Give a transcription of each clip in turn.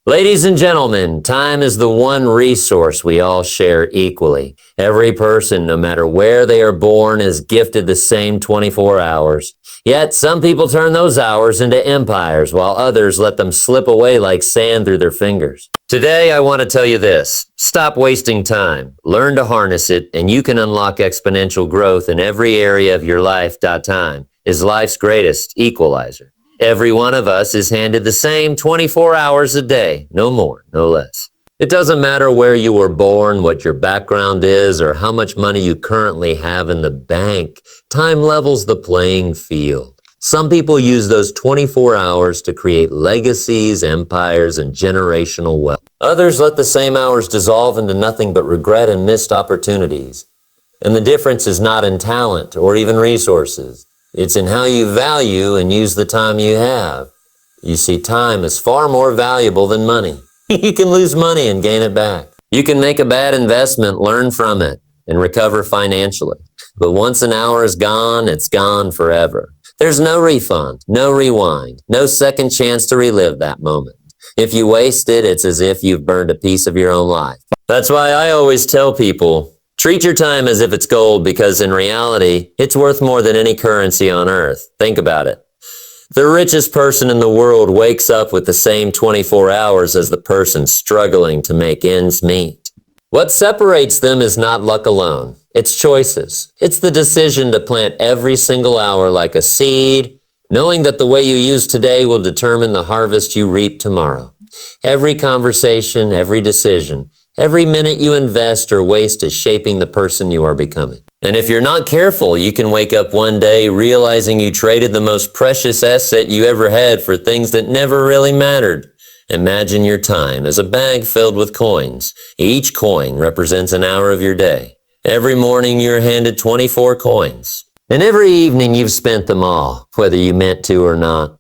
Ladies and gentlemen, time is the one resource we all share equally. Every person, no matter where they are born, is gifted the same 24 hours. Yet some people turn those hours into empires, while others let them slip away like sand through their fingers. Today, I want to tell you this. Stop wasting time. Learn to harness it, and you can unlock exponential growth in every area of your life. Time is life's greatest equalizer. Every one of us is handed the same 24 hours a day, no more, no less. It doesn't matter where you were born, what your background is, or how much money you currently have in the bank. Time levels the playing field. Some people use those 24 hours to create legacies, empires, and generational wealth. Others let the same hours dissolve into nothing but regret and missed opportunities. And the difference is not in talent or even resources. It's in how you value and use the time you have. You see, time is far more valuable than money. You can lose money and gain it back. You can make a bad investment, learn from it, and recover financially. But once an hour is gone, it's gone forever. There's no refund, no rewind, no second chance to relive that moment. If you waste it, it's as if you've burned a piece of your own life. That's why I always tell people, treat your time as if it's gold, because in reality, it's worth more than any currency on earth. Think about it. The richest person in the world wakes up with the same 24 hours as the person struggling to make ends meet. What separates them is not luck alone. It's choices. It's the decision to plant every single hour like a seed, knowing that the way you use today will determine the harvest you reap tomorrow. Every conversation, every decision, every minute you invest or waste is shaping the person you are becoming. And if you're not careful, you can wake up one day realizing you traded the most precious asset you ever had for things that never really mattered. Imagine your time as a bag filled with coins. Each coin represents an hour of your day. Every morning you're handed 24 coins. And every evening you've spent them all, whether you meant to or not.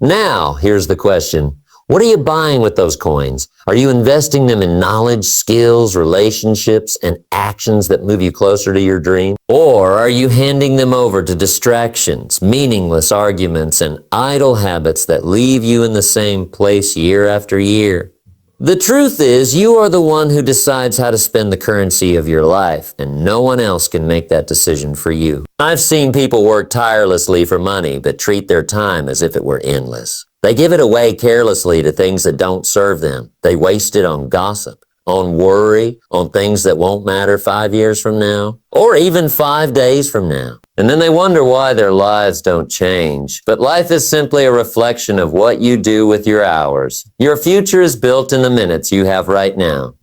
Now, here's the question. What are you buying with those coins? Are you investing them in knowledge, skills, relationships, and actions that move you closer to your dream? Or are you handing them over to distractions, meaningless arguments, and idle habits that leave you in the same place year after year? The truth is, you are the one who decides how to spend the currency of your life, and no one else can make that decision for you. I've seen people work tirelessly for money, but treat their time as if it were endless. They give it away carelessly to things that don't serve them. They waste it on gossip, on worry, on things that won't matter 5 years from now, or even 5 days from now. And then they wonder why their lives don't change. But life is simply a reflection of what you do with your hours. Your future is built in the minutes you have right now.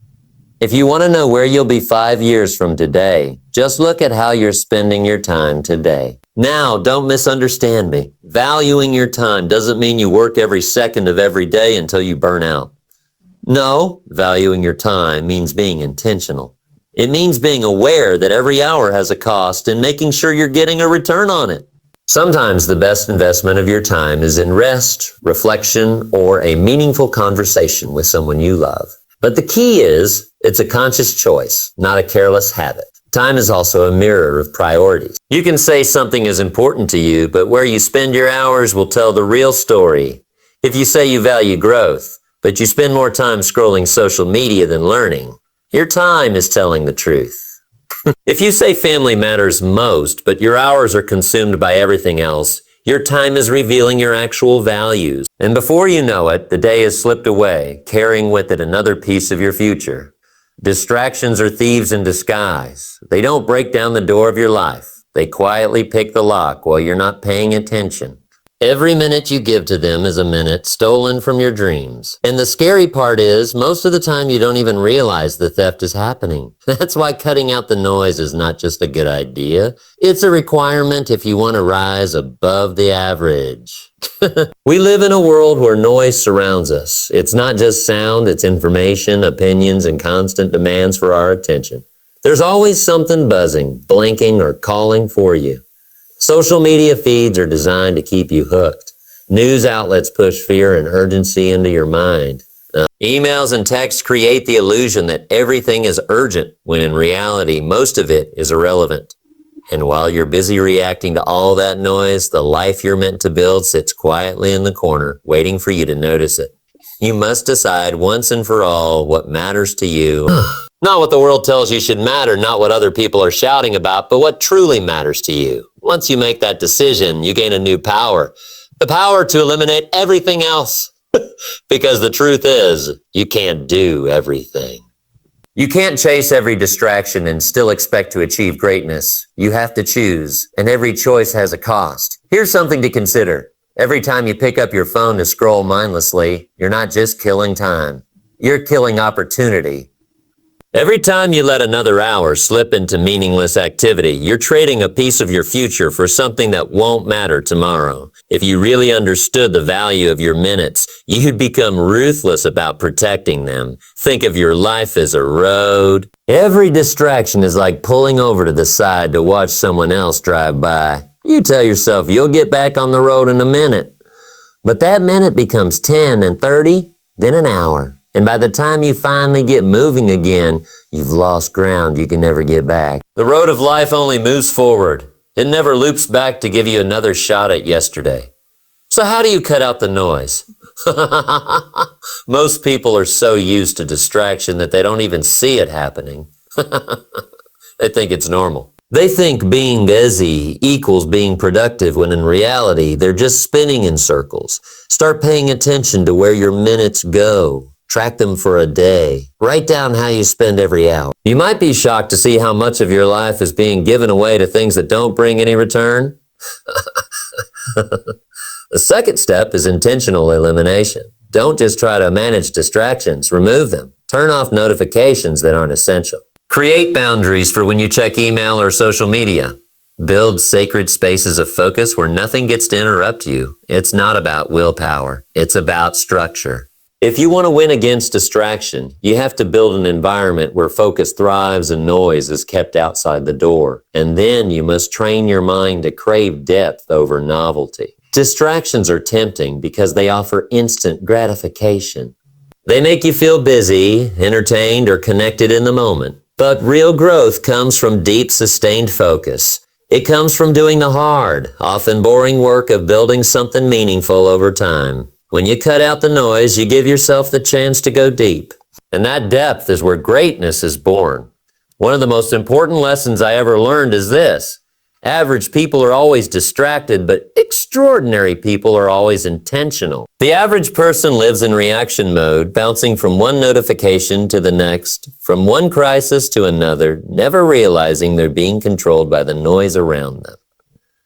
If you want to know where you'll be 5 years from today, just look at how you're spending your time today. Now, don't misunderstand me. Valuing your time doesn't mean you work every second of every day until you burn out. No, valuing your time means being intentional. It means being aware that every hour has a cost and making sure you're getting a return on it. Sometimes the best investment of your time is in rest, reflection, or a meaningful conversation with someone you love. But the key is, it's a conscious choice, not a careless habit. Time is also a mirror of priorities. You can say something is important to you, but where you spend your hours will tell the real story. If you say you value growth, but you spend more time scrolling social media than learning, your time is telling the truth. If you say family matters most, but your hours are consumed by everything else, your time is revealing your actual values. And before you know it, the day has slipped away, carrying with it another piece of your future. Distractions are thieves in disguise. They don't break down the door of your life. They quietly pick the lock while you're not paying attention. Every minute you give to them is a minute stolen from your dreams. And the scary part is, most of the time you don't even realize the theft is happening. That's why cutting out the noise is not just a good idea. It's a requirement if you want to rise above the average. We live in a world where noise surrounds us. It's not just sound, it's information, opinions, and constant demands for our attention. There's always something buzzing, blinking, or calling for you. Social media feeds are designed to keep you hooked. News outlets push fear and urgency into your mind. Emails and texts create the illusion that everything is urgent, when in reality, most of it is irrelevant. And while you're busy reacting to all that noise, the life you're meant to build sits quietly in the corner, waiting for you to notice it. You must decide once and for all what matters to you. Not what the world tells you should matter, not what other people are shouting about, but what truly matters to you. Once you make that decision, you gain a new power. The power to eliminate everything else. Because the truth is, you can't do everything. You can't chase every distraction and still expect to achieve greatness. You have to choose, and every choice has a cost. Here's something to consider. Every time you pick up your phone to scroll mindlessly, you're not just killing time. You're killing opportunity. Every time you let another hour slip into meaningless activity, you're trading a piece of your future for something that won't matter tomorrow. If you really understood the value of your minutes, you'd become ruthless about protecting them. Think of your life as a road. Every distraction is like pulling over to the side to watch someone else drive by. You tell yourself you'll get back on the road in a minute. But that minute becomes 10 and 30, then an hour. And by the time you finally get moving again, you've lost ground you can never get back. The road of life only moves forward. It never loops back to give you another shot at yesterday. So how do you cut out the noise? Most people are so used to distraction that they don't even see it happening. They think it's normal. They think being busy equals being productive when in reality, they're just spinning in circles. Start paying attention to where your minutes go. Track them for a day. Write down how you spend every hour. You might be shocked to see how much of your life is being given away to things that don't bring any return. The second step is intentional elimination. Don't just try to manage distractions. Remove them. Turn off notifications that aren't essential. Create boundaries for when you check email or social media. Build sacred spaces of focus where nothing gets to interrupt you. It's not about willpower. It's about structure. If you want to win against distraction, you have to build an environment where focus thrives and noise is kept outside the door. And then you must train your mind to crave depth over novelty. Distractions are tempting because they offer instant gratification. They make you feel busy, entertained, or connected in the moment. But real growth comes from deep, sustained focus. It comes from doing the hard, often boring work of building something meaningful over time. When you cut out the noise, you give yourself the chance to go deep. And that depth is where greatness is born. One of the most important lessons I ever learned is this. Average people are always distracted, but extraordinary people are always intentional. The average person lives in reaction mode, bouncing from one notification to the next, from one crisis to another, never realizing they're being controlled by the noise around them.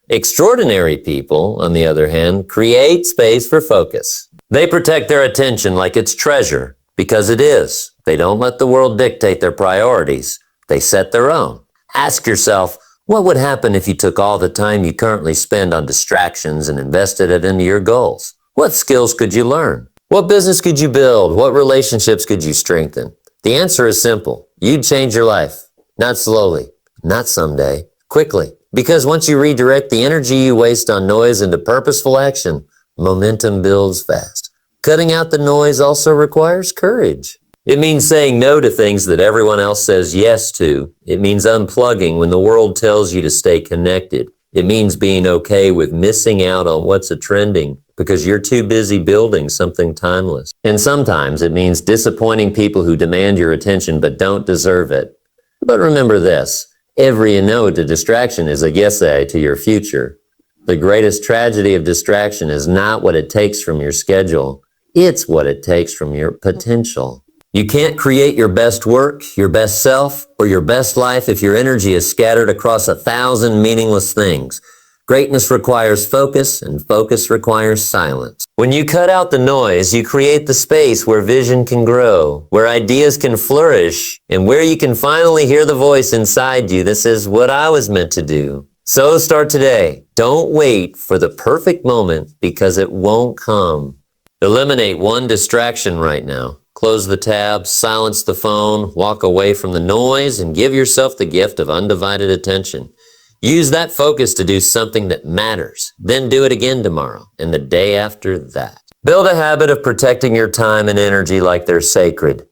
Extraordinary people, on the other hand, create space for focus. They protect their attention like it's treasure, because it is. They don't let the world dictate their priorities. They set their own. Ask yourself, what would happen if you took all the time you currently spend on distractions and invested it into your goals? What skills could you learn? What business could you build? What relationships could you strengthen? The answer is simple. You'd change your life. Not slowly, not someday, quickly. Because once you redirect the energy you waste on noise into purposeful action, momentum builds fast. Cutting out the noise also requires courage. It means saying no to things that everyone else says yes to. It means unplugging when the world tells you to stay connected. It means being okay with missing out on what's trending because you're too busy building something timeless. And sometimes it means disappointing people who demand your attention but don't deserve it. But remember this. Every no to distraction is a yes to your future. The greatest tragedy of distraction is not what it takes from your schedule. It's what it takes from your potential. You can't create your best work, your best self, or your best life if your energy is scattered across 1,000 meaningless things. Greatness requires focus, and focus requires silence. When you cut out the noise, you create the space where vision can grow, where ideas can flourish, and where you can finally hear the voice inside you that says, what I was meant to do. So start today. Don't wait for the perfect moment because it won't come. Eliminate one distraction right now. Close the tab, silence the phone, walk away from the noise, and give yourself the gift of undivided attention. Use that focus to do something that matters. Then do it again tomorrow and the day after that. Build a habit of protecting your time and energy like they're sacred,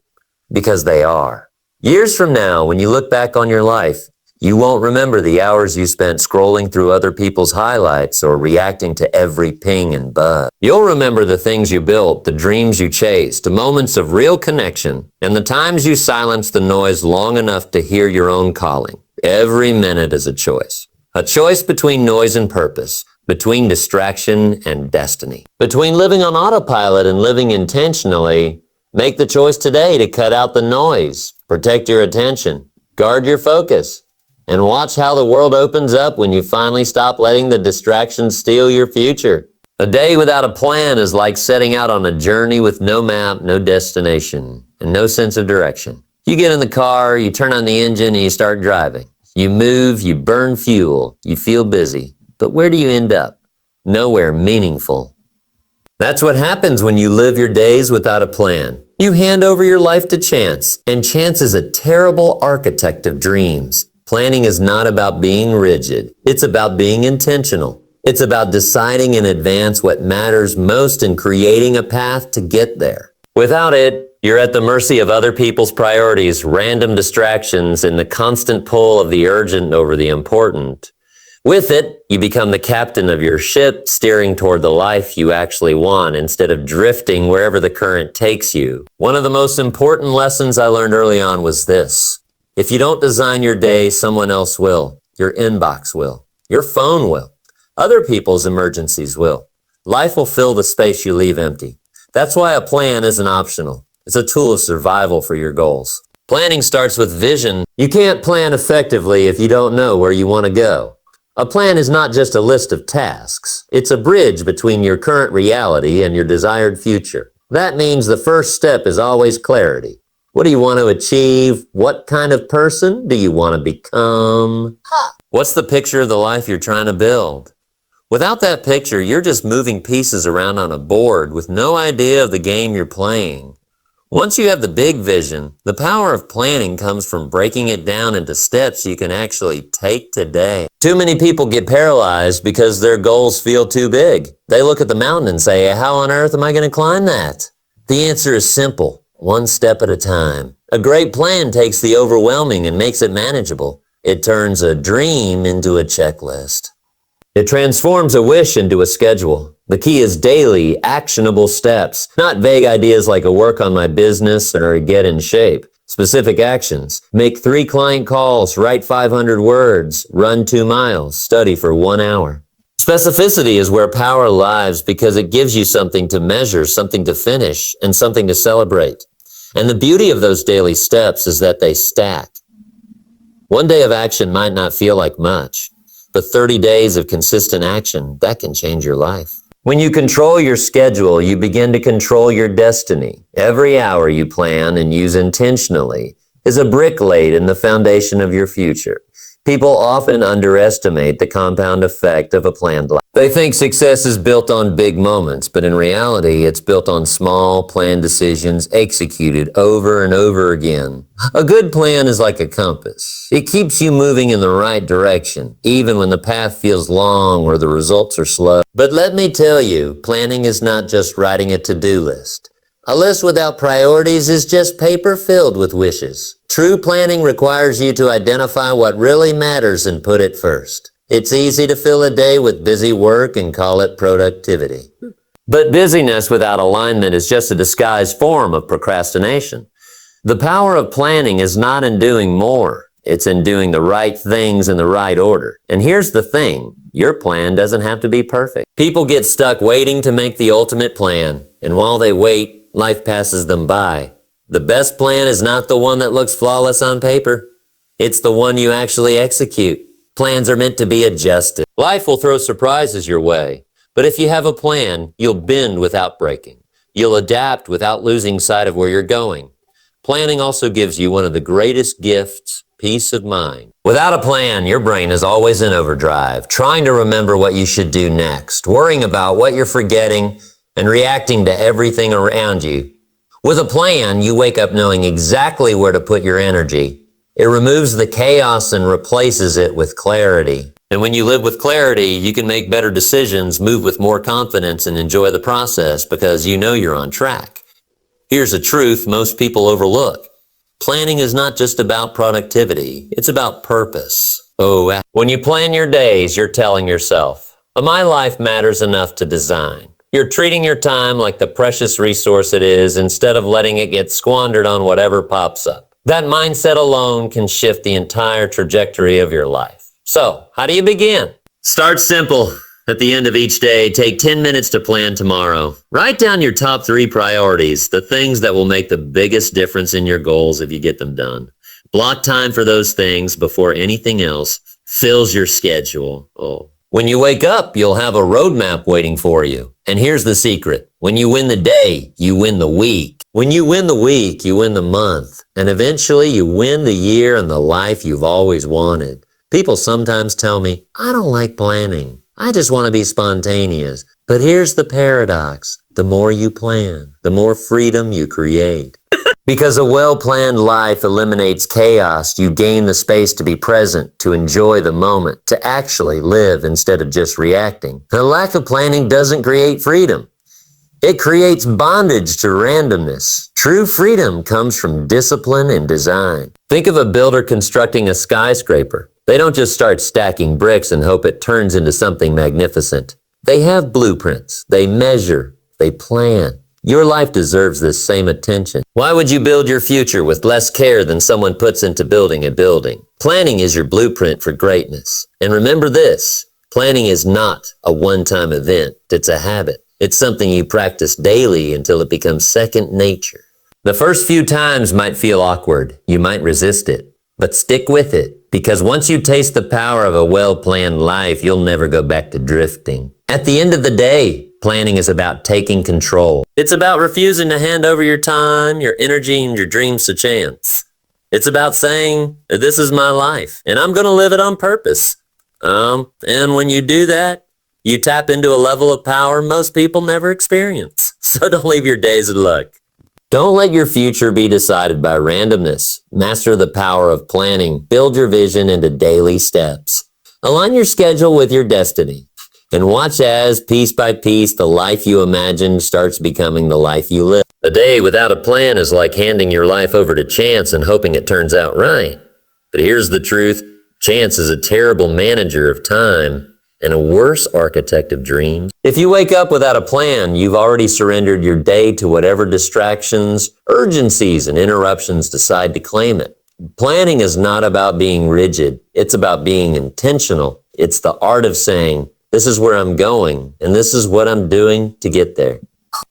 because they are. Years from now, when you look back on your life, You won't remember the hours you spent scrolling through other people's highlights or reacting to every ping and buzz. You'll remember the things you built, the dreams you chased, the moments of real connection, and the times you silenced the noise long enough to hear your own calling. Every minute is a choice. A choice between noise and purpose, between distraction and destiny. Between living on autopilot and living intentionally. Make the choice today to cut out the noise, protect your attention, guard your focus, and watch how the world opens up when you finally stop letting the distractions steal your future. A day without a plan is like setting out on a journey with no map, no destination, and no sense of direction. You get in the car, you turn on the engine, and you start driving. You move, you burn fuel, you feel busy. But where do you end up? Nowhere meaningful. That's what happens when you live your days without a plan. You hand over your life to chance, and chance is a terrible architect of dreams. Planning is not about being rigid. It's about being intentional. It's about deciding in advance what matters most and creating a path to get there. Without it, you're at the mercy of other people's priorities, random distractions, and the constant pull of the urgent over the important. With it, you become the captain of your ship, steering toward the life you actually want instead of drifting wherever the current takes you. One of the most important lessons I learned early on was this. If you don't design your day, someone else will. Your inbox will. Your phone will. Other people's emergencies will. Life will fill the space you leave empty. That's why a plan isn't optional. It's a tool of survival for your goals. Planning starts with vision. You can't plan effectively if you don't know where you want to go. A plan is not just a list of tasks. It's a bridge between your current reality and your desired future. That means the first step is always clarity. What do you want to achieve? What kind of person do you want to become? What's the picture of the life you're trying to build? Without that picture, you're just moving pieces around on a board with no idea of the game you're playing. Once you have the big vision, the power of planning comes from breaking it down into steps you can actually take today. Too many people get paralyzed because their goals feel too big. They look at the mountain and say, how on earth am I going to climb that? The answer is simple. One step at a time. A great plan takes the overwhelming and makes it manageable. It turns a dream into a checklist. It transforms a wish into a schedule. The key is daily, actionable steps, not vague ideas like a work on my business or a get in shape. Specific actions. Make 3 client calls, write 500 words, run 2 miles, study for 1 hour. Specificity is where power lies because it gives you something to measure, something to finish, and something to celebrate. And the beauty of those daily steps is that they stack. One day of action might not feel like much, but 30 days of consistent action, that can change your life. When you control your schedule, you begin to control your destiny. Every hour you plan and use intentionally is a brick laid in the foundation of your future. People often underestimate the compound effect of a planned life. They think success is built on big moments, but in reality, it's built on small, planned decisions executed over and over again. A good plan is like a compass. It keeps you moving in the right direction, even when the path feels long or the results are slow. But let me tell you, planning is not just writing a to-do list. A list without priorities is just paper filled with wishes. True planning requires you to identify what really matters and put it first. It's easy to fill a day with busy work and call it productivity. But busyness without alignment is just a disguised form of procrastination. The power of planning is not in doing more. It's in doing the right things in the right order. And here's the thing, your plan doesn't have to be perfect. People get stuck waiting to make the ultimate plan, and while they wait, life passes them by. The best plan is not the one that looks flawless on paper. It's the one you actually execute. Plans are meant to be adjusted. Life will throw surprises your way, but if you have a plan, you'll bend without breaking. You'll adapt without losing sight of where you're going. Planning also gives you one of the greatest gifts, peace of mind. Without a plan, your brain is always in overdrive, trying to remember what you should do next, worrying about what you're forgetting, and reacting to everything around you. With a plan, you wake up knowing exactly where to put your energy. It removes the chaos and replaces it with clarity. And when you live with clarity, you can make better decisions, move with more confidence, and enjoy the process because you know you're on track. Here's a truth most people overlook. Planning is not just about productivity, it's about purpose. When you plan your days, you're telling yourself, my life matters enough to design. You're treating your time like the precious resource it is instead of letting it get squandered on whatever pops up. That mindset alone can shift the entire trajectory of your life. So, how do you begin? Start simple. At the end of each day, take 10 minutes to plan tomorrow. Write down your top 3 priorities, the things that will make the biggest difference in your goals if you get them done. Block time for those things before anything else fills your schedule. When you wake up, you'll have a roadmap waiting for you. And here's the secret. When you win the day, you win the week. When you win the week, you win the month. And eventually you win the year and the life you've always wanted. People sometimes tell me, I don't like planning. I just want to be spontaneous. But here's the paradox. The more you plan, the more freedom you create. Because a well-planned life eliminates chaos, you gain the space to be present, to enjoy the moment, to actually live instead of just reacting. The lack of planning doesn't create freedom. It creates bondage to randomness. True freedom comes from discipline and design. Think of a builder constructing a skyscraper. They don't just start stacking bricks and hope it turns into something magnificent. They have blueprints. They measure. They plan. Your life deserves this same attention. Why would you build your future with less care than someone puts into building a building? Planning is your blueprint for greatness. And remember this, planning is not a one-time event. It's a habit. It's something you practice daily until it becomes second nature. The first few times might feel awkward. You might resist it. But stick with it, because once you taste the power of a well-planned life, you'll never go back to drifting. At the end of the day, planning is about taking control. It's about refusing to hand over your time, your energy, and your dreams to chance. It's about saying, this is my life, and I'm going to live it on purpose. And when you do that, you tap into a level of power most people never experience. So don't leave your days in luck. Don't let your future be decided by randomness. Master the power of planning. Build your vision into daily steps. Align your schedule with your destiny. And watch as, piece by piece, the life you imagine starts becoming the life you live. A day without a plan is like handing your life over to chance and hoping it turns out right. But here's the truth. Chance is a terrible manager of time and a worse architect of dreams. If you wake up without a plan, you've already surrendered your day to whatever distractions, urgencies, and interruptions decide to claim it. Planning is not about being rigid. It's about being intentional. It's the art of saying, this is where I'm going, and this is what I'm doing to get there.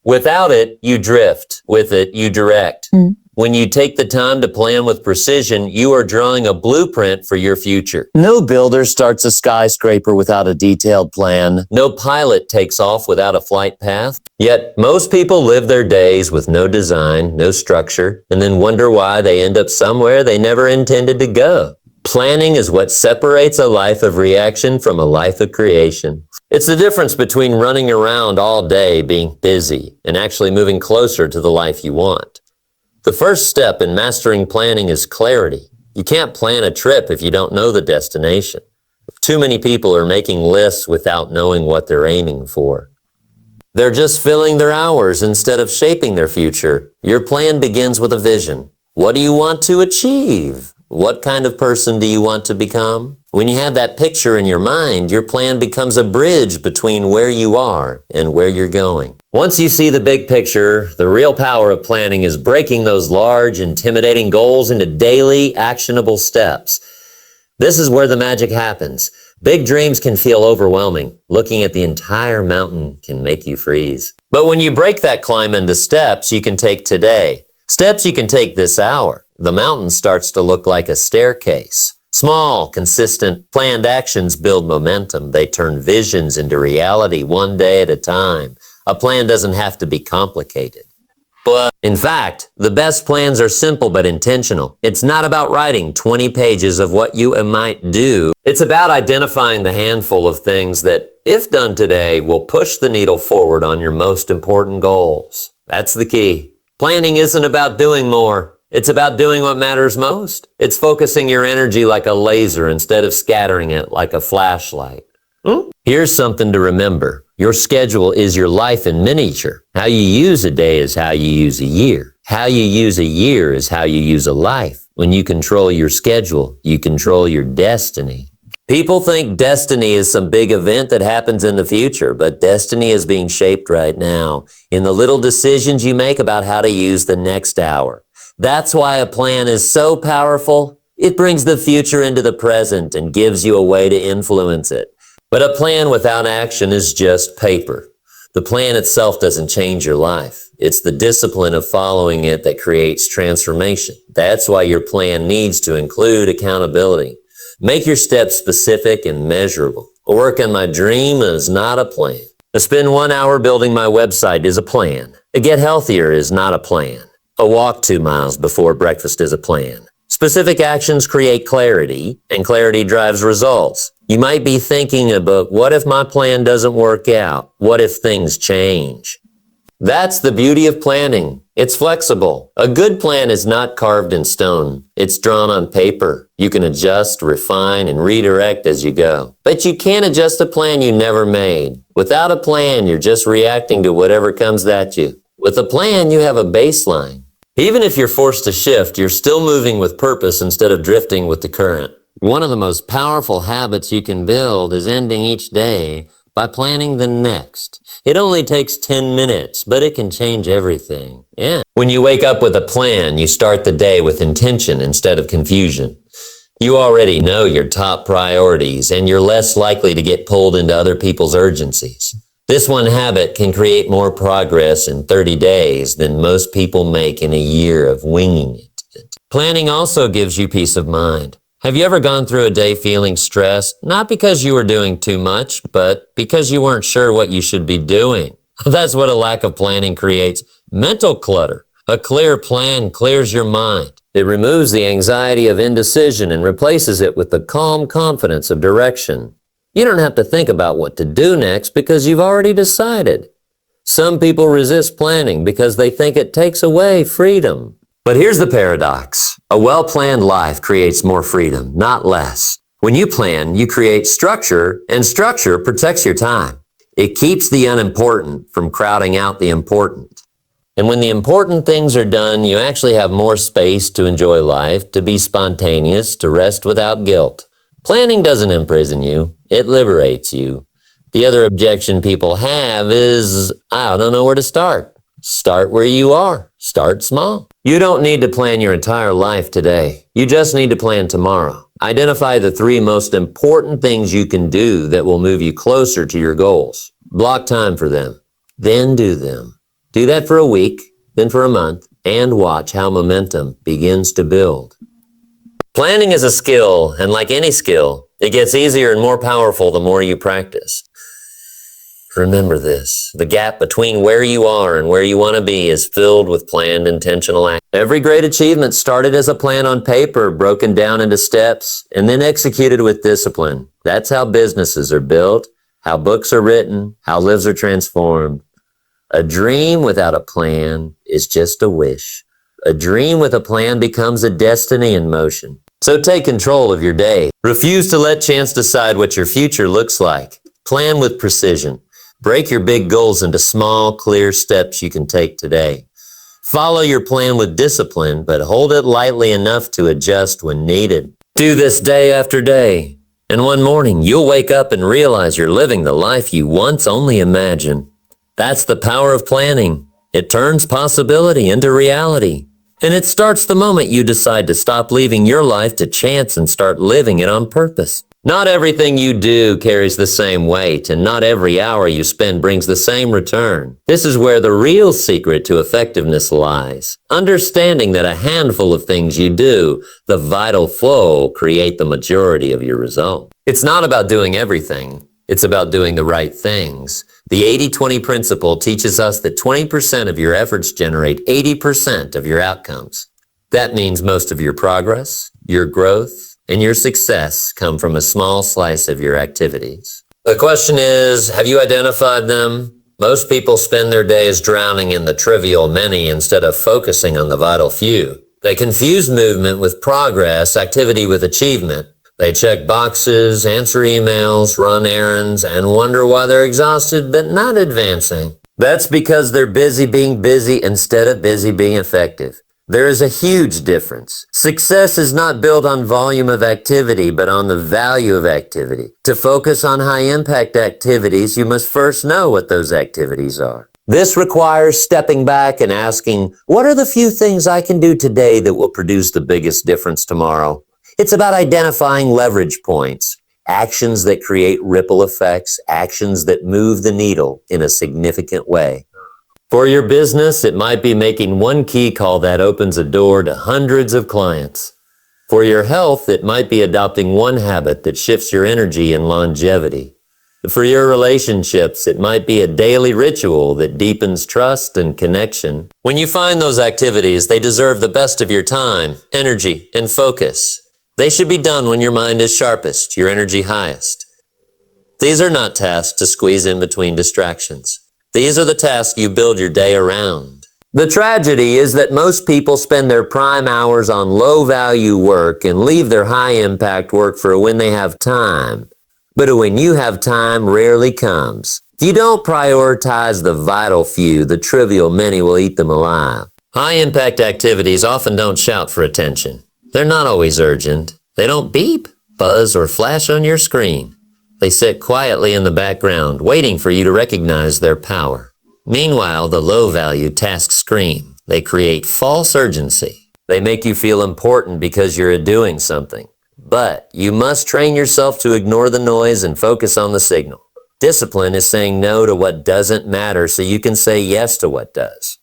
Without it, you drift. With it, you direct. When you take the time to plan with precision, you are drawing a blueprint for your future. No builder starts a skyscraper without a detailed plan. No pilot takes off without a flight path. Yet, most people live their days with no design, no structure, and then wonder why they end up somewhere they never intended to go. Planning is what separates a life of reaction from a life of creation. It's the difference between running around all day being busy and actually moving closer to the life you want. The first step in mastering planning is clarity. You can't plan a trip if you don't know the destination. Too many people are making lists without knowing what they're aiming for. They're just filling their hours instead of shaping their future. Your plan begins with a vision. What do you want to achieve? What kind of person do you want to become? When you have that picture in your mind, your plan becomes a bridge between where you are and where you're going. Once you see the big picture, the real power of planning is breaking those large, intimidating goals into daily, actionable steps. This is where the magic happens. Big dreams can feel overwhelming. Looking at the entire mountain can make you freeze. But when you break that climb into steps you can take today, steps you can take this hour, the mountain starts to look like a staircase. Small, consistent, planned actions build momentum. They turn visions into reality one day at a time. A plan doesn't have to be complicated. But in fact, the best plans are simple but intentional. It's not about writing 20 pages of what you might do. It's about identifying the handful of things that, if done today, will push the needle forward on your most important goals. That's the key. Planning isn't about doing more. It's about doing what matters most. It's focusing your energy like a laser instead of scattering it like a flashlight. Here's something to remember. Your schedule is your life in miniature. How you use a day is how you use a year. How you use a year is how you use a life. When you control your schedule, you control your destiny. People think destiny is some big event that happens in the future, but destiny is being shaped right now in the little decisions you make about how to use the next hour. That's why a plan is so powerful. It brings the future into the present and gives you a way to influence it. But a plan without action is just paper. The plan itself doesn't change your life. It's the discipline of following it that creates transformation. That's why your plan needs to include accountability. Make your steps specific and measurable. Work on my dream is not a plan. To spend 1 hour building my website is a plan. To get healthier is not a plan. A walk 2 miles before breakfast is a plan. Specific actions create clarity, and clarity drives results. You might be thinking about, what if my plan doesn't work out? What if things change? That's the beauty of planning. It's flexible. A good plan is not carved in stone. It's drawn on paper. You can adjust, refine, and redirect as you go. But you can't adjust a plan you never made. Without a plan, you're just reacting to whatever comes at you. With a plan, you have a baseline. Even if you're forced to shift, you're still moving with purpose instead of drifting with the current. One of the most powerful habits you can build is ending each day by planning the next. It only takes 10 minutes, but it can change everything. Yeah. When you wake up with a plan, you start the day with intention instead of confusion. You already know your top priorities, and you're less likely to get pulled into other people's urgencies. This one habit can create more progress in 30 days than most people make in a year of winging it. Planning also gives you peace of mind. Have you ever gone through a day feeling stressed? Not because you were doing too much, but because you weren't sure what you should be doing. That's what a lack of planning creates. Mental clutter. A clear plan clears your mind. It removes the anxiety of indecision and replaces it with the calm confidence of direction. You don't have to think about what to do next because you've already decided. Some people resist planning because they think it takes away freedom. But here's the paradox. A well-planned life creates more freedom, not less. When you plan, you create structure, and structure protects your time. It keeps the unimportant from crowding out the important. And when the important things are done, you actually have more space to enjoy life, to be spontaneous, to rest without guilt. Planning doesn't imprison you. It liberates you. The other objection people have is, I don't know where to start. Start where you are. Start small. You don't need to plan your entire life today. You just need to plan tomorrow. Identify the 3 most important things you can do that will move you closer to your goals. Block time for them. Then do them. Do that for a week, then for a month, and watch how momentum begins to build. Planning is a skill, and like any skill, it gets easier and more powerful the more you practice. Remember this, the gap between where you are and where you want to be is filled with planned, intentional action. Every great achievement started as a plan on paper, broken down into steps, and then executed with discipline. That's how businesses are built, how books are written, how lives are transformed. A dream without a plan is just a wish. A dream with a plan becomes a destiny in motion. So take control of your day. Refuse to let chance decide what your future looks like. Plan with precision. Break your big goals into small, clear steps you can take today. Follow your plan with discipline, but hold it lightly enough to adjust when needed. Do this day after day, and one morning you'll wake up and realize you're living the life you once only imagined. That's the power of planning. It turns possibility into reality. And it starts the moment you decide to stop leaving your life to chance and start living it on purpose. Not everything you do carries the same weight, and not every hour you spend brings the same return. This is where the real secret to effectiveness lies. Understanding that a handful of things you do, the vital flow, create the majority of your result. It's not about doing everything. It's about doing the right things. The 80-20 principle teaches us that 20% of your efforts generate 80% of your outcomes. That means most of your progress, your growth, and your success come from a small slice of your activities. The question is, have you identified them? Most people spend their days drowning in the trivial many instead of focusing on the vital few. They confuse movement with progress, activity with achievement. They check boxes, answer emails, run errands, and wonder why they're exhausted but not advancing. That's because they're busy being busy instead of busy being effective. There is a huge difference. Success is not built on volume of activity, but on the value of activity. To focus on high-impact activities, you must first know what those activities are. This requires stepping back and asking, what are the few things I can do today that will produce the biggest difference tomorrow? It's about identifying leverage points, actions that create ripple effects, actions that move the needle in a significant way. For your business, it might be making one key call that opens a door to hundreds of clients. For your health, it might be adopting one habit that shifts your energy and longevity. For your relationships, it might be a daily ritual that deepens trust and connection. When you find those activities, they deserve the best of your time, energy, and focus. They should be done when your mind is sharpest, your energy highest. These are not tasks to squeeze in between distractions. These are the tasks you build your day around. The tragedy is that most people spend their prime hours on low-value work and leave their high-impact work for when they have time. But when you have time rarely comes. If you don't prioritize the vital few, the trivial many will eat them alive. High-impact activities often don't shout for attention. They're not always urgent. They don't beep, buzz, or flash on your screen. They sit quietly in the background, waiting for you to recognize their power. Meanwhile, the low-value tasks scream. They create false urgency. They make you feel important because you're doing something. But you must train yourself to ignore the noise and focus on the signal. Discipline is saying no to what doesn't matter so you can say yes to what does.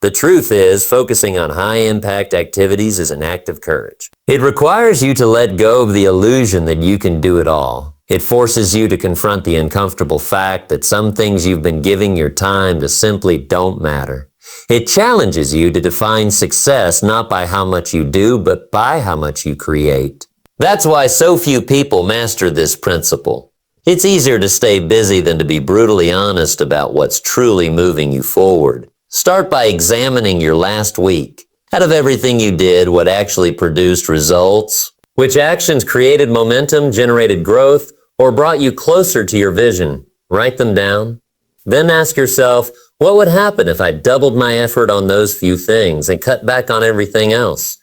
The truth is, focusing on high-impact activities is an act of courage. It requires you to let go of the illusion that you can do it all. It forces you to confront the uncomfortable fact that some things you've been giving your time to simply don't matter. It challenges you to define success not by how much you do, but by how much you create. That's why so few people master this principle. It's easier to stay busy than to be brutally honest about what's truly moving you forward. Start by examining your last week. Out of everything you did, what actually produced results? Which actions created momentum, generated growth, or brought you closer to your vision? Write them down. Then ask yourself, what would happen if I doubled my effort on those few things and cut back on everything else?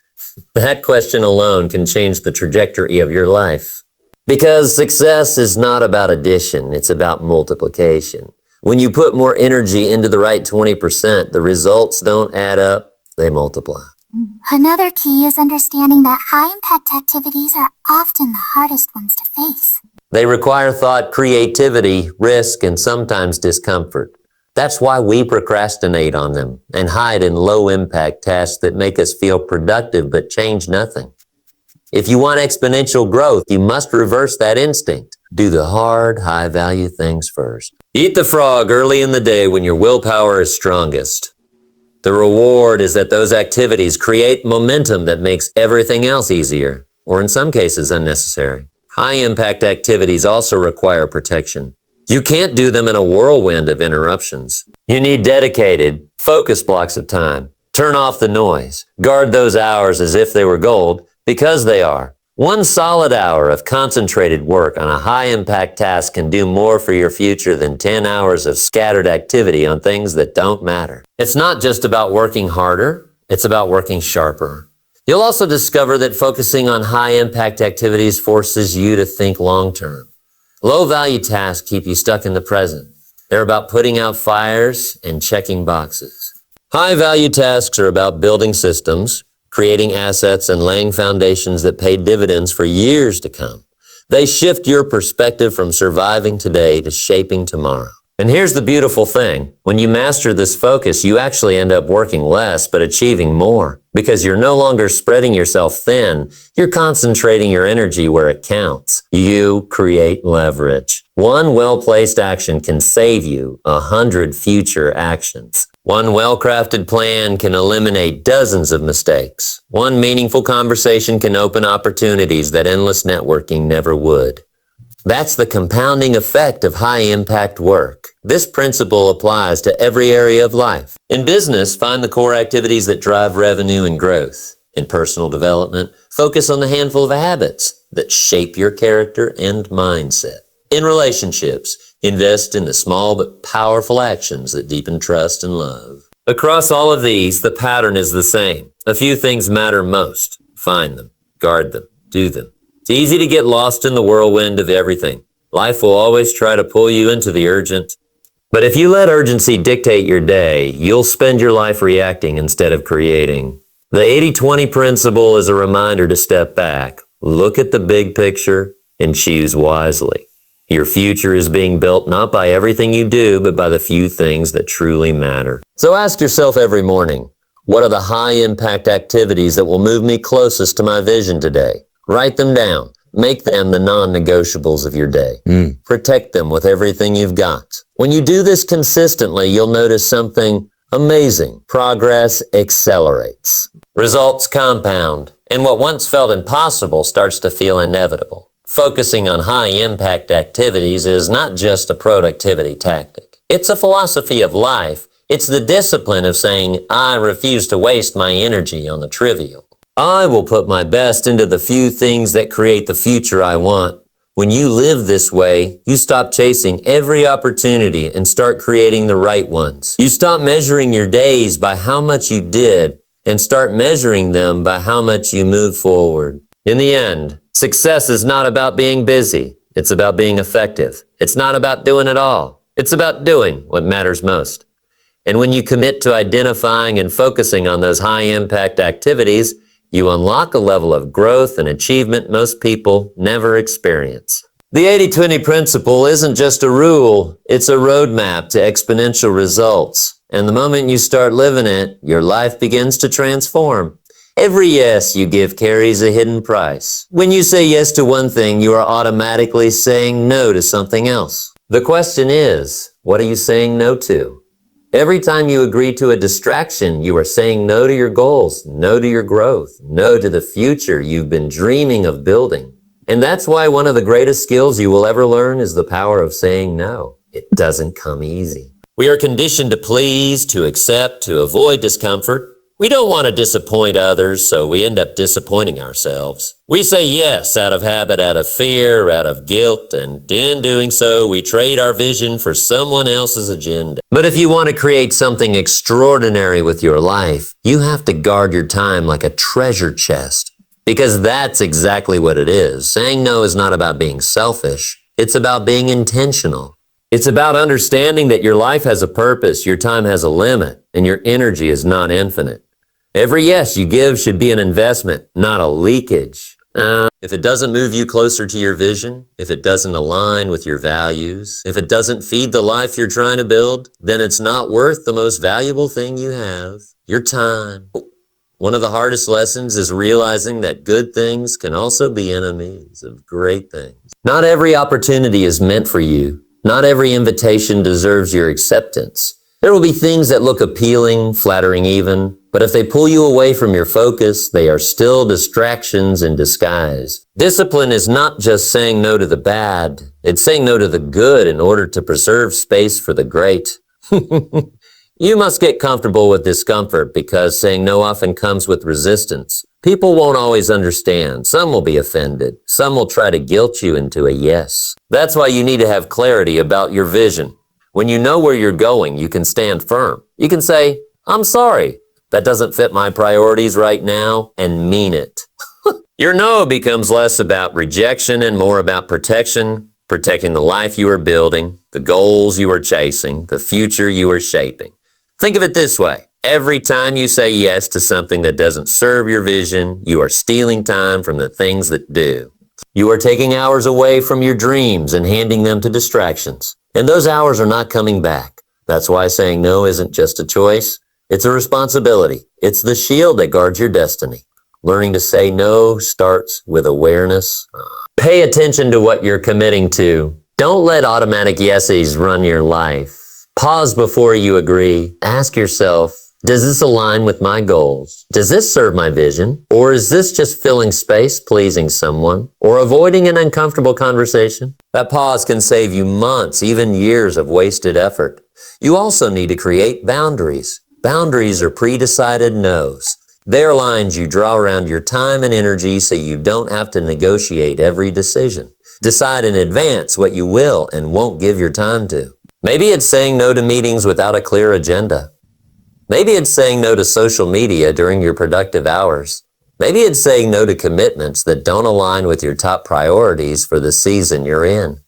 That question alone can change the trajectory of your life. Because success is not about addition, it's about multiplication. When you put more energy into the right 20%, the results don't add up, they multiply. Another key is understanding that high-impact activities are often the hardest ones to face. They require thought, creativity, risk, and sometimes discomfort. That's why we procrastinate on them and hide in low-impact tasks that make us feel productive but change nothing. If you want exponential growth, you must reverse that instinct. Do the hard, high-value things first. Eat the frog early in the day when your willpower is strongest. The reward is that those activities create momentum that makes everything else easier, or in some cases unnecessary. High-impact activities also require protection. You can't do them in a whirlwind of interruptions. You need dedicated, focused blocks of time. Turn off the noise. Guard those hours as if they were gold, because they are. One solid hour of concentrated work on a high-impact task can do more for your future than 10 hours of scattered activity on things that don't matter. It's not just about working harder, it's about working sharper. You'll also discover that focusing on high-impact activities forces you to think long-term. Low-value tasks keep you stuck in the present. They're about putting out fires and checking boxes. High-value tasks are about building systems, creating assets, and laying foundations that pay dividends for years to come. They shift your perspective from surviving today to shaping tomorrow. And here's the beautiful thing. When you master this focus, you actually end up working less but achieving more. Because you're no longer spreading yourself thin, you're concentrating your energy where it counts. You create leverage. One well-placed action can save you 100 future actions. One well-crafted plan can eliminate dozens of mistakes. One meaningful conversation can open opportunities that endless networking never would. That's the compounding effect of high-impact work. This principle applies to every area of life. In business, find the core activities that drive revenue and growth. In personal development, focus on the handful of habits that shape your character and mindset. In relationships, invest in the small but powerful actions that deepen trust and love. Across all of these, the pattern is the same. A few things matter most. Find them, guard them, do them. It's easy to get lost in the whirlwind of everything. Life will always try to pull you into the urgent. But if you let urgency dictate your day, you'll spend your life reacting instead of creating. The 80-20 principle is a reminder to step back, look at the big picture, and choose wisely. Your future is being built not by everything you do, but by the few things that truly matter. So ask yourself every morning, what are the high-impact activities that will move me closest to my vision today? Write them down. Make them the non-negotiables of your day. Protect them with everything you've got. When you do this consistently, you'll notice something amazing. Progress accelerates. Results compound. And what once felt impossible starts to feel inevitable. Focusing on high-impact activities is not just a productivity tactic. It's a philosophy of life. It's the discipline of saying, I refuse to waste my energy on the trivial. I will put my best into the few things that create the future I want. When you live this way, you stop chasing every opportunity and start creating the right ones. You stop measuring your days by how much you did and start measuring them by how much you move forward. In the end, success is not about being busy. It's about being effective. It's not about doing it all. It's about doing what matters most. And when you commit to identifying and focusing on those high-impact activities, you unlock a level of growth and achievement most people never experience. The 80-20 principle isn't just a rule, it's a roadmap to exponential results. And the moment you start living it, your life begins to transform. Every yes you give carries a hidden price. When you say yes to one thing, you are automatically saying no to something else. The question is, what are you saying no to? Every time you agree to a distraction, you are saying no to your goals, no to your growth, no to the future you've been dreaming of building. And that's why one of the greatest skills you will ever learn is the power of saying no. It doesn't come easy. We are conditioned to please, to accept, to avoid discomfort. We don't want to disappoint others, so we end up disappointing ourselves. We say yes out of habit, out of fear, out of guilt, and in doing so, we trade our vision for someone else's agenda. But if you want to create something extraordinary with your life, you have to guard your time like a treasure chest. Because that's exactly what it is. Saying no is not about being selfish. It's about being intentional. It's about understanding that your life has a purpose, your time has a limit, and your energy is not infinite. Every yes you give should be an investment, not a leakage. If it doesn't move you closer to your vision, if it doesn't align with your values, if it doesn't feed the life you're trying to build, then it's not worth the most valuable thing you have, your time. One of the hardest lessons is realizing that good things can also be enemies of great things. Not every opportunity is meant for you. Not every invitation deserves your acceptance. There will be things that look appealing, flattering even, but if they pull you away from your focus, they are still distractions in disguise. Discipline is not just saying no to the bad, it's saying no to the good in order to preserve space for the great. You must get comfortable with discomfort because saying no often comes with resistance. People won't always understand. Some will be offended. Some will try to guilt you into a yes. That's why you need to have clarity about your vision. When you know where you're going, you can stand firm. You can say, I'm sorry, that doesn't fit my priorities right now, and mean it. Your no becomes less about rejection and more about protection, protecting the life you are building, the goals you are chasing, the future you are shaping. Think of it this way. Every time you say yes to something that doesn't serve your vision, you are stealing time from the things that do. You are taking hours away from your dreams and handing them to distractions. And those hours are not coming back. That's why saying no isn't just a choice. It's a responsibility. It's the shield that guards your destiny. Learning to say no starts with awareness. Pay attention to what you're committing to. Don't let automatic yeses run your life. Pause before you agree. Ask yourself, does this align with my goals? Does this serve my vision? Or is this just filling space, pleasing someone, or avoiding an uncomfortable conversation? That pause can save you months, even years of wasted effort. You also need to create boundaries. Boundaries are pre-decided no's. They're lines you draw around your time and energy so you don't have to negotiate every decision. Decide in advance what you will and won't give your time to. Maybe it's saying no to meetings without a clear agenda. Maybe it's saying no to social media during your productive hours. Maybe it's saying no to commitments that don't align with your top priorities for the season you're in.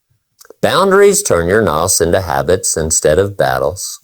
Boundaries turn your nos into habits instead of battles.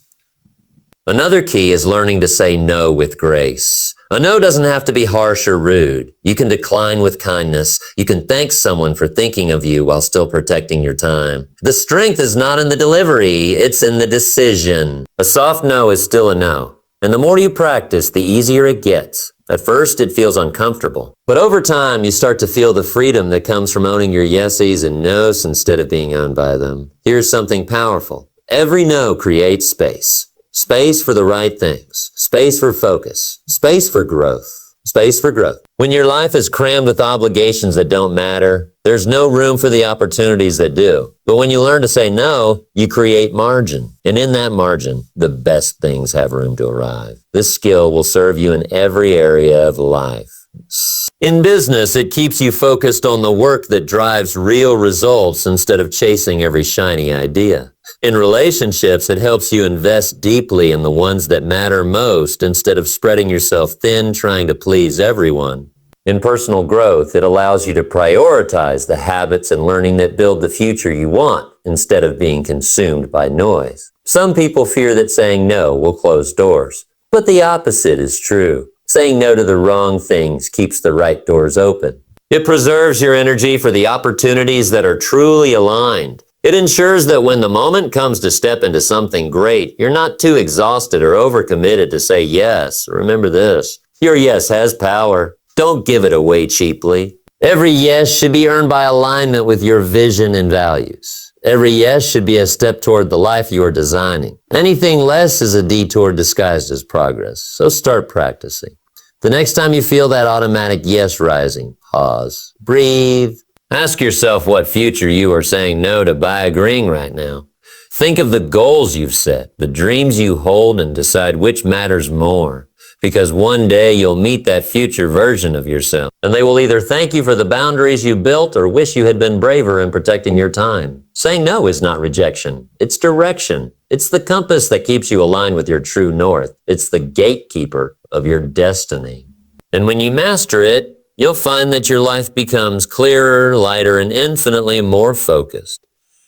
Another key is learning to say no with grace. A no doesn't have to be harsh or rude. You can decline with kindness. You can thank someone for thinking of you while still protecting your time. The strength is not in the delivery, it's in the decision. A soft no is still a no. And the more you practice, the easier it gets. At first, it feels uncomfortable. But over time, you start to feel the freedom that comes from owning your yeses and nos instead of being owned by them. Here's something powerful. Every no creates space. Space for the right things. Space for focus. Space for growth. Space for growth. When your life is crammed with obligations that don't matter, there's no room for the opportunities that do. But when you learn to say no, you create margin. And in that margin, the best things have room to arrive. This skill will serve you in every area of life. In business, it keeps you focused on the work that drives real results instead of chasing every shiny idea. In relationships, it helps you invest deeply in the ones that matter most instead of spreading yourself thin trying to please everyone. In personal growth, it allows you to prioritize the habits and learning that build the future you want instead of being consumed by noise. Some people fear that saying no will close doors, but the opposite is true. Saying no to the wrong things keeps the right doors open. It preserves your energy for the opportunities that are truly aligned. It ensures that when the moment comes to step into something great, you're not too exhausted or overcommitted to say yes. Remember this, your yes has power. Don't give it away cheaply. Every yes should be earned by alignment with your vision and values. Every yes should be a step toward the life you are designing. Anything less is a detour disguised as progress, so start practicing. The next time you feel that automatic yes rising, pause, breathe. Ask yourself what future you are saying no to by agreeing right now. Think of the goals you've set, the dreams you hold, and decide which matters more. Because one day you'll meet that future version of yourself, and they will either thank you for the boundaries you built or wish you had been braver in protecting your time. Saying no is not rejection. It's direction. It's the compass that keeps you aligned with your true north. It's the gatekeeper of your destiny. And when you master it, you'll find that your life becomes clearer, lighter, and infinitely more focused.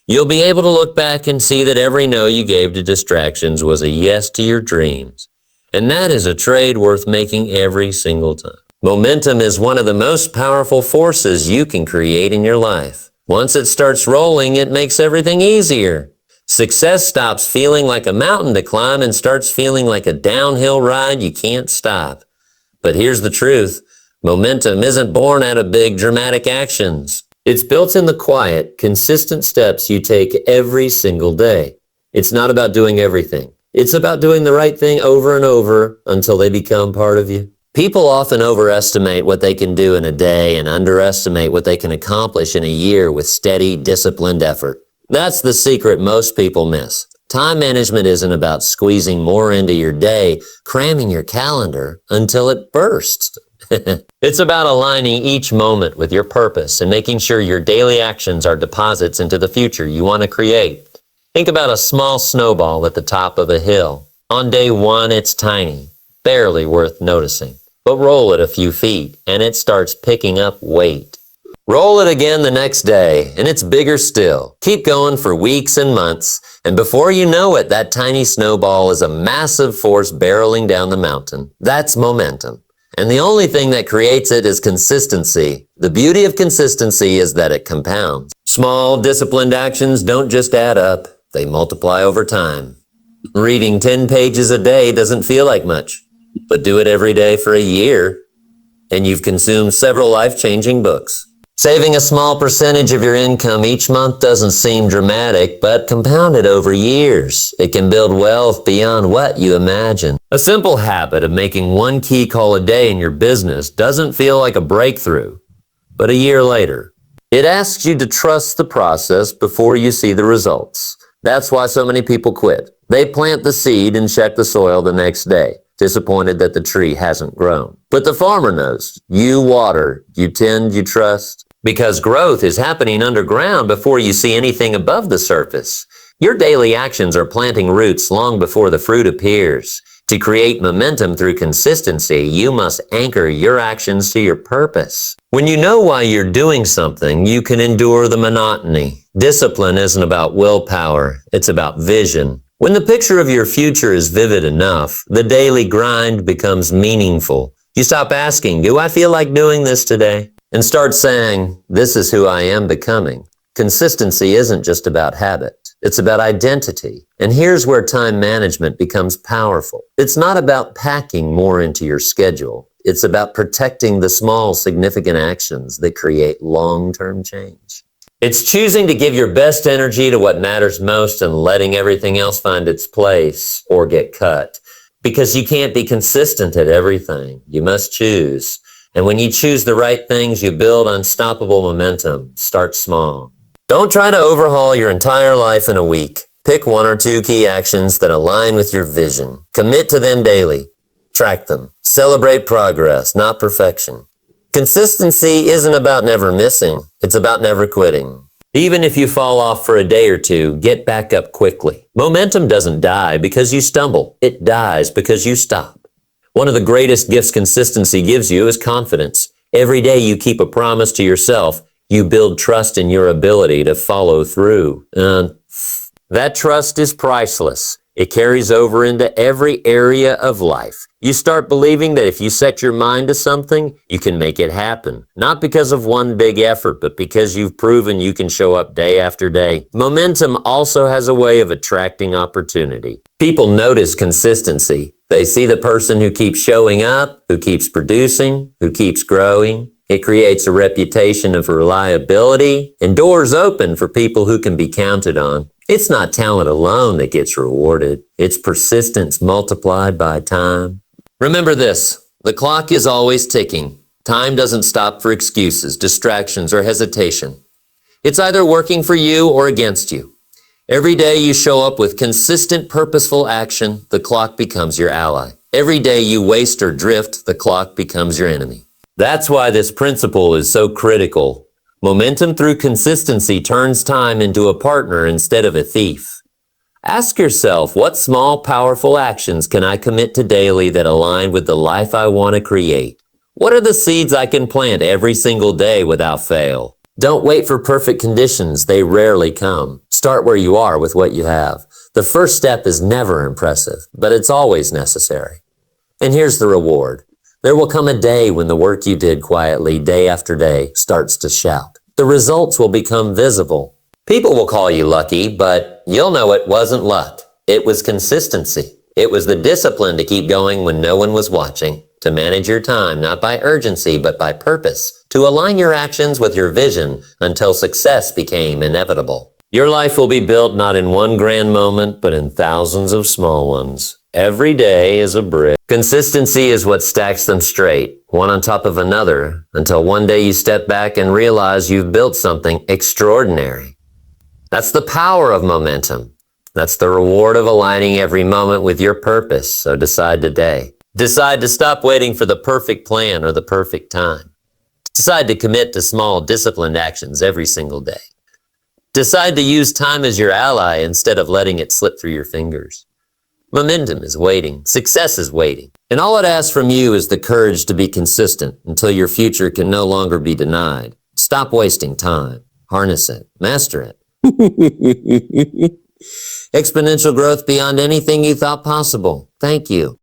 You'll be able to look back and see that every no you gave to distractions was a yes to your dreams. And that is a trade worth making every single time. Momentum is one of the most powerful forces you can create in your life. Once it starts rolling, it makes everything easier. Success stops feeling like a mountain to climb and starts feeling like a downhill ride you can't stop. But here's the truth. Momentum isn't born out of big, dramatic actions. It's built in the quiet, consistent steps you take every single day. It's not about doing everything. It's about doing the right thing over and over until they become part of you. People often overestimate what they can do in a day and underestimate what they can accomplish in a year with steady, disciplined effort. That's the secret most people miss. Time management isn't about squeezing more into your day, cramming your calendar until it bursts. It's about aligning each moment with your purpose and making sure your daily actions are deposits into the future you want to create. Think about a small snowball at the top of a hill. On day one, it's tiny, barely worth noticing. But roll it a few feet, and it starts picking up weight. Roll it again the next day, and it's bigger still. Keep going for weeks and months, and before you know it, that tiny snowball is a massive force barreling down the mountain. That's momentum. And the only thing that creates it is consistency. The beauty of consistency is that it compounds. Small, disciplined actions don't just add up. They multiply over time. Reading 10 pages a day doesn't feel like much, but do it every day for a year, and you've consumed several life-changing books. Saving a small percentage of your income each month doesn't seem dramatic, but compounded over years, it can build wealth beyond what you imagine. A simple habit of making one key call a day in your business doesn't feel like a breakthrough, but a year later, it asks you to trust the process before you see the results. That's why so many people quit. They plant the seed and check the soil the next day, disappointed that the tree hasn't grown. But the farmer knows. You water, you tend, you trust. Because growth is happening underground before you see anything above the surface. Your daily actions are planting roots long before the fruit appears. To create momentum through consistency, you must anchor your actions to your purpose. When you know why you're doing something, you can endure the monotony. Discipline isn't about willpower, it's about vision. When the picture of your future is vivid enough, the daily grind becomes meaningful. You stop asking, do I feel like doing this today? And start saying, this is who I am becoming. Consistency isn't just about habit. It's about identity. And here's where time management becomes powerful. It's not about packing more into your schedule. It's about protecting the small, significant actions that create long-term change. It's choosing to give your best energy to what matters most and letting everything else find its place or get cut. Because you can't be consistent at everything. You must choose. And when you choose the right things, you build unstoppable momentum. Start small. Don't try to overhaul your entire life in a week. Pick 1 or 2 key actions that align with your vision. Commit to them daily. Track them. Celebrate progress, not perfection. Consistency isn't about never missing. It's about never quitting. Even if you fall off for a day or two, get back up quickly. Momentum doesn't die because you stumble. It dies because you stop. One of the greatest gifts consistency gives you is confidence. Every day you keep a promise to yourself. You build trust in your ability to follow through. And that trust is priceless. It carries over into every area of life. You start believing that if you set your mind to something, you can make it happen. Not because of one big effort, but because you've proven you can show up day after day. Momentum also has a way of attracting opportunity. People notice consistency. They see the person who keeps showing up, who keeps producing, who keeps growing. It creates a reputation of reliability and doors open for people who can be counted on. It's not talent alone that gets rewarded. It's persistence multiplied by time. Remember this, the clock is always ticking. Time doesn't stop for excuses, distractions, or hesitation. It's either working for you or against you. Every day you show up with consistent, purposeful action, the clock becomes your ally. Every day you waste or drift, the clock becomes your enemy. That's why this principle is so critical. Momentum through consistency turns time into a partner instead of a thief. Ask yourself, what small, powerful actions can I commit to daily that align with the life I want to create? What are the seeds I can plant every single day without fail? Don't wait for perfect conditions. They rarely come. Start where you are with what you have. The first step is never impressive, but it's always necessary. And here's the reward. There will come a day when the work you did quietly day after day starts to shout. The results will become visible. People will call you lucky, but you'll know it wasn't luck. It was consistency. It was the discipline to keep going when no one was watching, to manage your time not by urgency but by purpose, to align your actions with your vision until success became inevitable. Your life will be built not in one grand moment, but in thousands of small ones. Every day is a brick. Consistency is what stacks them straight, one on top of another, until one day you step back and realize you've built something extraordinary. That's the power of momentum. That's the reward of aligning every moment with your purpose, so decide today. Decide to stop waiting for the perfect plan or the perfect time. Decide to commit to small, disciplined actions every single day. Decide to use time as your ally instead of letting it slip through your fingers. Momentum is waiting. Success is waiting. And all it asks from you is the courage to be consistent until your future can no longer be denied. Stop wasting time. Harness it. Master it. Exponential growth beyond anything you thought possible. Thank you.